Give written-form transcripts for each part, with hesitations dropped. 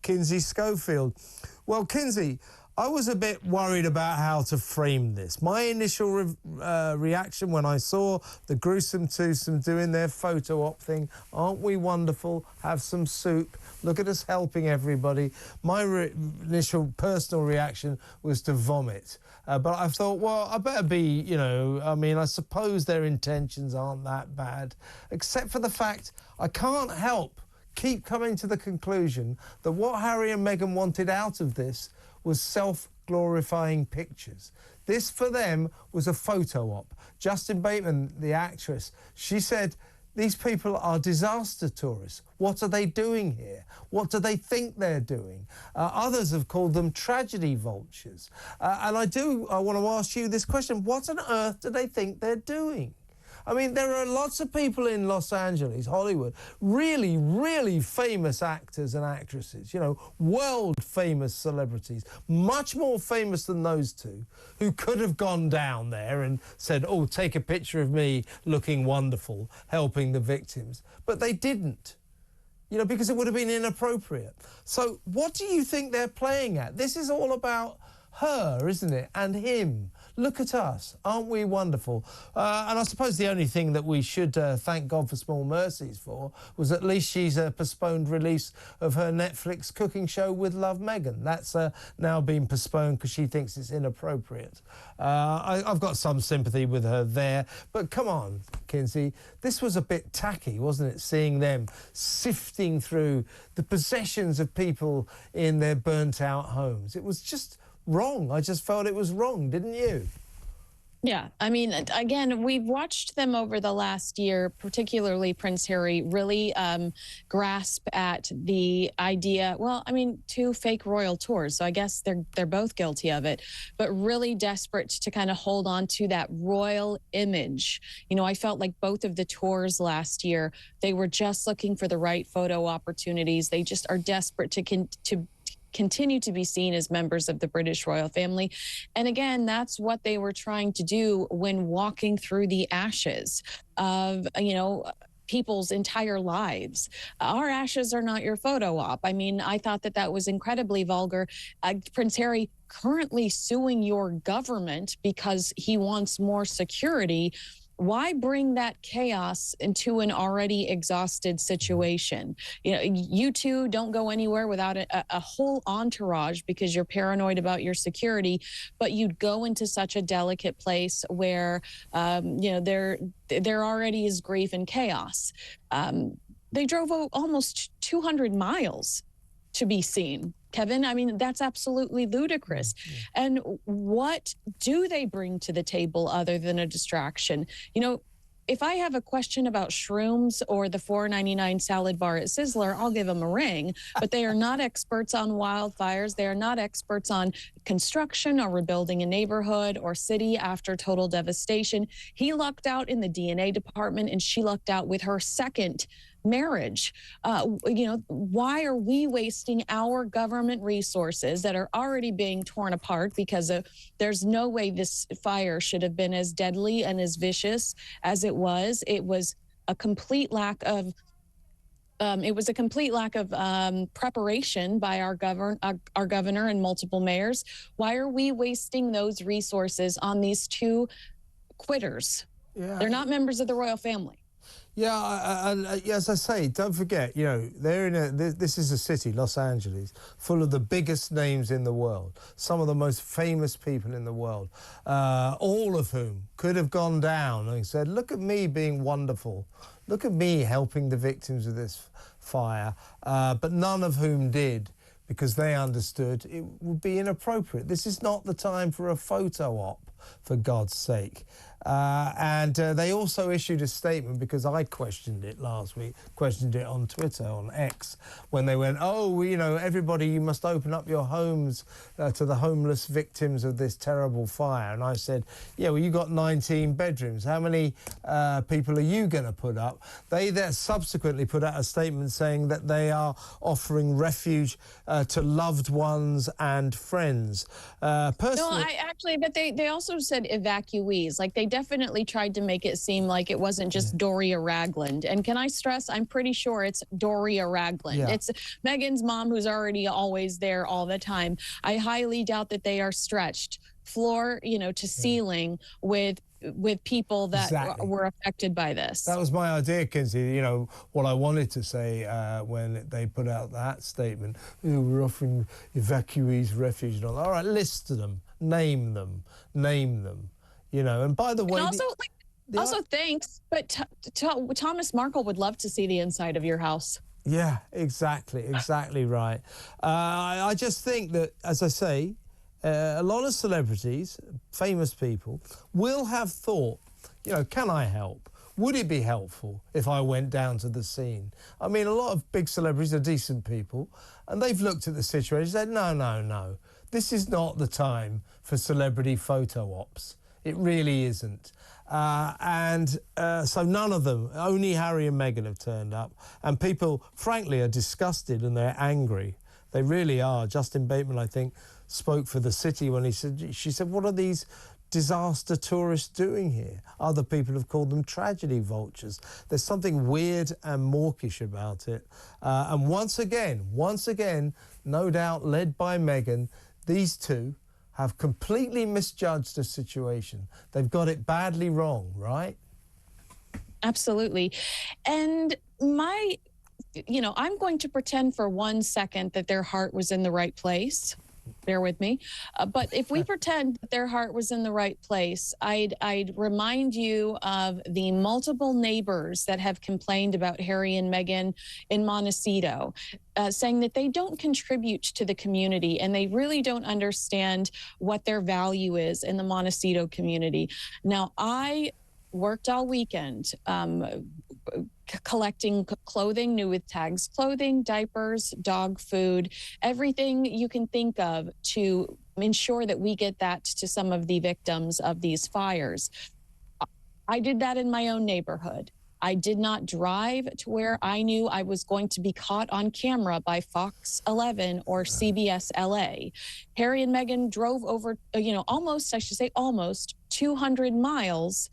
Kinsey Schofield. Well, Kinsey, I was a bit worried about how to frame this. My initial reaction when I saw the gruesome twosome doing their photo op thing, aren't we wonderful, have some soup, look at us helping everybody. My initial personal reaction was to vomit. But I thought, well, I better be, you know, I mean, I suppose their intentions aren't that bad, except for the fact I can't help keep coming to the conclusion that what Harry and Meghan wanted out of this was self-glorifying pictures. This, for them, was a photo op. Justin Bateman, the actress, she said, these people are disaster tourists. What are they doing here? What do they think they're doing? Others have called them tragedy vultures. And I want to ask you this question. What on earth do they think they're doing? I mean, there are lots of people in Los Angeles, Hollywood, really, really famous actors and actresses, you know, world-famous celebrities, much more famous than those two, who could have gone down there and said, oh, take a picture of me looking wonderful, helping the victims. But they didn't, you know, because it would have been inappropriate. So what do you think they're playing at? This is all about her, isn't it? And him. Look at us. Aren't we wonderful? And I suppose the only thing that we should thank God for small mercies for was at least she's postponed release of her Netflix cooking show with Love Meghan. That's now been postponed because she thinks it's inappropriate. I've got some sympathy with her there. But come on, Kinsey, this was a bit tacky, wasn't it? Seeing them sifting through the possessions of people in their burnt-out homes. It was just wrong. I just felt it was wrong, didn't you? Yeah, I mean, again, we've watched them over the last year, particularly Prince Harry, really grasp at the idea. Well, I mean, 2 fake royal tours, so I guess they're both guilty of it, but really desperate to kind of hold on to that royal image. You know, I felt like both of the tours last year, they were just looking for the right photo opportunities. They just are desperate to continue to be seen as members of the British royal family. And again, that's what they were trying to do when walking through the ashes of, you know, people's entire lives. Our ashes are not your photo op. I mean, I thought that that was incredibly vulgar. Prince Harry currently suing your government because he wants more security. Why bring that chaos into an already exhausted situation? You know, you two don't go anywhere without a whole entourage because you're paranoid about your security, but you'd go into such a delicate place where, you know, there already is grief and chaos. They drove almost 200 miles to be seen. Kevin, I mean, that's absolutely ludicrous. And what do they bring to the table other than a distraction? You know, if I have a question about shrooms or the $4.99 salad bar at Sizzler, I'll give them a ring. But they are not experts on wildfires. They are not experts on construction or rebuilding a neighborhood or city after total devastation. He lucked out in the DNA department, and she lucked out with her second marriage. You know, why are we wasting our government resources that are already being torn apart because there's no way this fire should have been as deadly and as vicious as it was. It was a complete lack of preparation by our governor and multiple mayors. Why are we wasting those resources on these 2 quitters? Yeah. They're not members of the royal family. Yeah, as I say, don't forget, you know, they're in this is a city, Los Angeles, full of the biggest names in the world, some of the most famous people in the world, all of whom could have gone down and said, look at me being wonderful, look at me helping the victims of this fire, but none of whom did, because they understood it would be inappropriate. This is not the time for a photo op, for God's sake. And they also issued a statement, because I questioned it last week, questioned it on Twitter, on X, when they went, oh, you know, everybody, you must open up your homes to the homeless victims of this terrible fire. And I said, yeah, well, you got 19 bedrooms. How many people are you going to put up? They then subsequently put out a statement saying that they are offering refuge to loved ones and friends. Personally, no, but they also said evacuees. Like, they definitely tried to make it seem like it wasn't just Doria Ragland. And can I stress, I'm pretty sure it's Doria Ragland. Yeah. It's Meghan's mom, who's already always there all the time. I highly doubt that they are stretched floor, to ceiling with people that were affected by this. That was my idea, Kinsey. What I wanted to say when they put out that statement, we're offering evacuees refuge and all. All right, list them, name them. And by the way... And also, thanks, but Thomas Markle would love to see the inside of your house. Yeah, exactly right. I just think that, as I say, a lot of celebrities, famous people, will have thought, can I help? Would it be helpful if I went down to the scene? I mean, a lot of big celebrities are decent people, and they've looked at the situation and said, no, this is not the time for celebrity photo ops. It really isn't. So none of them, only Harry and Meghan have turned up, and people, frankly, are disgusted and they're angry. They really are. Justin Bateman, I think, spoke for the city when she said, what are these disaster tourists doing here? Other people have called them tragedy vultures. There's something weird and mawkish about it. And once again, no doubt led by Meghan, these two have completely misjudged the situation. They've got it badly wrong, right? Absolutely. And I'm going to pretend for 1 second that their heart was in the right place. Bear with me. But if we pretend that their heart was in the right place, I'd remind you of the multiple neighbors that have complained about Harry and Meghan in Montecito, saying that they don't contribute to the community and they really don't understand what their value is in the Montecito community. Now, I worked all weekend collecting clothing, new with tags, clothing, diapers, dog food, everything you can think of to ensure that we get that to some of the victims of these fires. I did that in my own neighborhood. I did not drive to where I knew I was going to be caught on camera by Fox 11 or CBS LA. Harry and Meghan drove over, almost 200 miles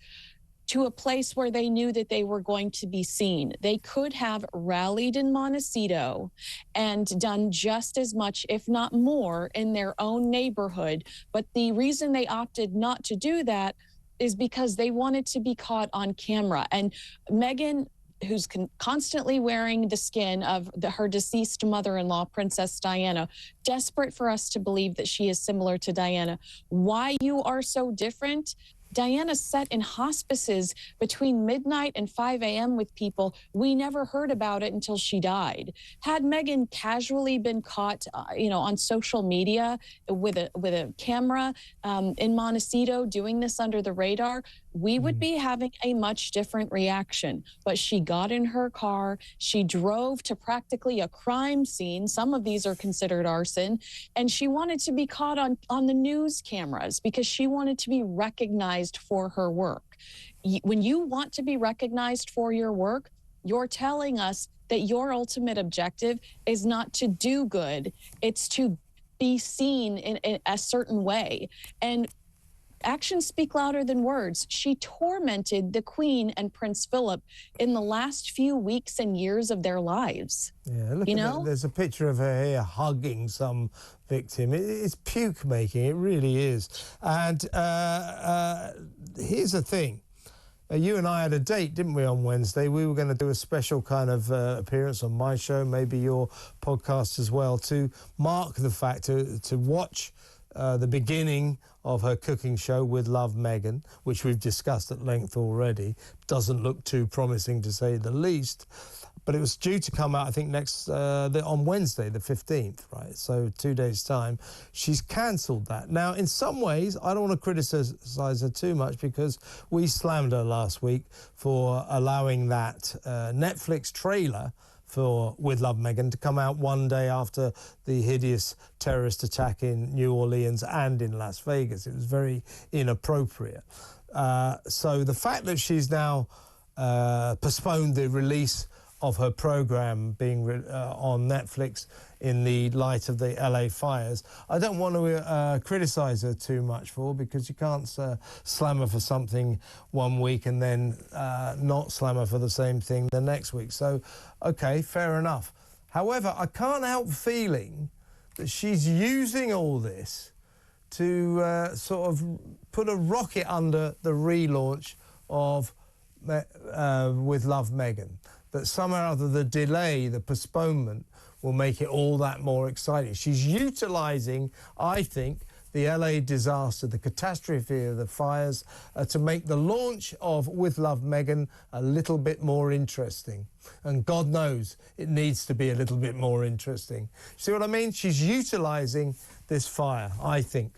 to a place where they knew that they were going to be seen. They could have rallied in Montecito and done just as much, if not more, in their own neighborhood. But the reason they opted not to do that is because they wanted to be caught on camera. And Meghan, who's constantly wearing the skin of her deceased mother-in-law, Princess Diana, desperate for us to believe that she is similar to Diana. Why you are so different? Diana sat in hospices between midnight and 5 a.m. with people. We never heard about it until she died. Had Meghan casually been caught, on social media with a camera in Montecito doing this under the radar, we would be having a much different reaction. But she got in her car, she drove to practically a crime scene. Some of these are considered arson, and she wanted to be caught on the news cameras because she wanted to be recognized for her work. When you want to be recognized for your work, you're telling us that your ultimate objective is not to do good, it's to be seen in a certain way. And actions speak louder than words. She tormented the Queen and Prince Philip in the last few weeks and years of their lives. Yeah, look at that. There's a picture of her here hugging some victim. It's puke making, it really is. And here's the thing. You and I had a date, didn't we, on Wednesday? We were going to do a special kind of appearance on my show, maybe your podcast as well, to mark the fact, to watch the beginning of her cooking show with Love Meghan, which we've discussed at length already. Doesn't look too promising, to say the least. But it was due to come out, I think, on Wednesday, the 15th, right? So 2 days' time. She's cancelled that. Now, in some ways, I don't want to criticise her too much because we slammed her last week for allowing that Netflix trailer for With Love Meghan to come out one day after the hideous terrorist attack in New Orleans and in Las Vegas. It was very inappropriate. So the fact that she's now postponed the release of her program being on Netflix in the light of the LA fires. I don't want to criticise her too much for, because you can't slam her for something one week and then not slam her for the same thing the next week. So, OK, fair enough. However, I can't help feeling that she's using all this to sort of put a rocket under the relaunch of With Love Meghan. That somehow or other the delay, the postponement, will make it all that more exciting. She's utilising, I think, the LA disaster, the catastrophe of the fires, to make the launch of With Love Meghan a little bit more interesting. And God knows it needs to be a little bit more interesting. See what I mean? She's utilising this fire, I think.